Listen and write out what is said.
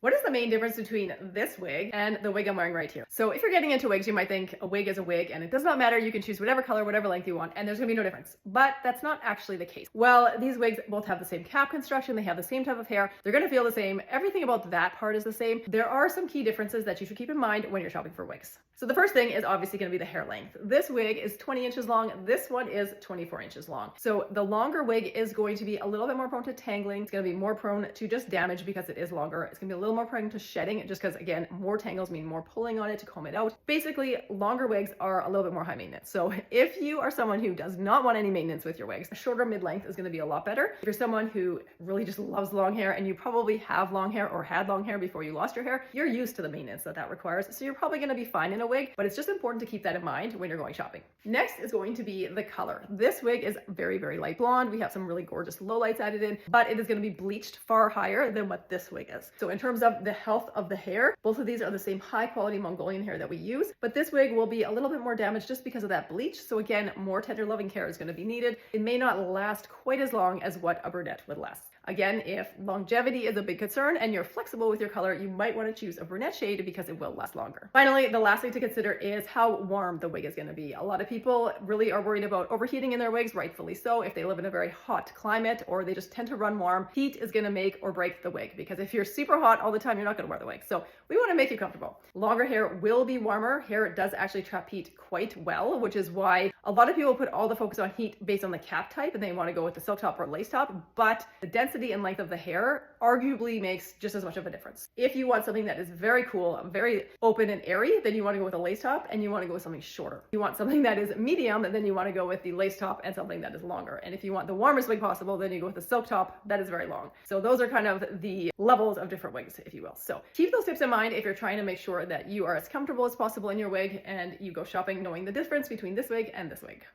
What is the main difference between this wig and the wig I'm wearing right here? So if you're getting into wigs, you might think a wig is a wig and it does not matter. You can choose whatever color, whatever length you want, and there's gonna be no difference. But that's not actually the case. Well, these wigs both have the same cap construction. They have the same type of hair. They're gonna feel the same. Everything about that part is the same. There are some key differences that you should keep in mind when you're shopping for wigs. So the first thing is obviously gonna be the hair length. This wig is 20 inches long. This one is 24 inches long. So the longer wig is going to be a little bit more prone to tangling. It's gonna be more prone to just damage because it is longer. It's gonna be a little more prone to shedding just because, again, more tangles mean more pulling on it to comb it out. Basically, longer wigs are a little bit more high maintenance. So if you are someone who does not want any maintenance with your wigs, a shorter mid-length is gonna be a lot better. If you're someone who really just loves long hair and you probably have long hair or had long hair before you lost your hair, you're used to the maintenance that requires. So you're probably gonna be fine in a wig, but it's just important to keep that in mind when you're going shopping. Next is going to be the color. This wig is very, very light blonde. We have some really gorgeous lowlights added in, but it is gonna be bleached far higher than what this wig is. So in terms of the health of the hair, both of these are the same high quality Mongolian hair that we use, but this wig will be a little bit more damaged just because of that bleach. So again, more tender loving care is going to be needed. It may not last quite as long as what a brunette would last. Again, if longevity is a big concern and you're flexible with your color, you might want to choose a brunette shade because it will last longer. Finally, the last thing to consider is how warm the wig is going to be. A lot of people really are worried about overheating in their wigs, rightfully so. If they live in a very hot climate or they just tend to run warm, heat is going to make or break the wig, because if you're super hot all the time, you're not going to wear the wig. So we want to make you comfortable. Longer hair will be warmer. Hair does actually trap heat quite well, which is why a lot of people put all the focus on heat based on the cap type and they want to go with the silk top or lace top, but the density and length of the hair arguably makes just as much of a difference. If you want something that is very cool, very open and airy, then you want to go with a lace top, and you want to go with something shorter. If you want something that is medium, then you want to go with the lace top and something that is longer. And if you want the warmest wig possible, then you go with the silk top that is very long. So those are kind of the levels of different wigs, if you will. So keep those tips in mind if you're trying to make sure that you are as comfortable as possible in your wig and you go shopping knowing the difference between this wig and this wig.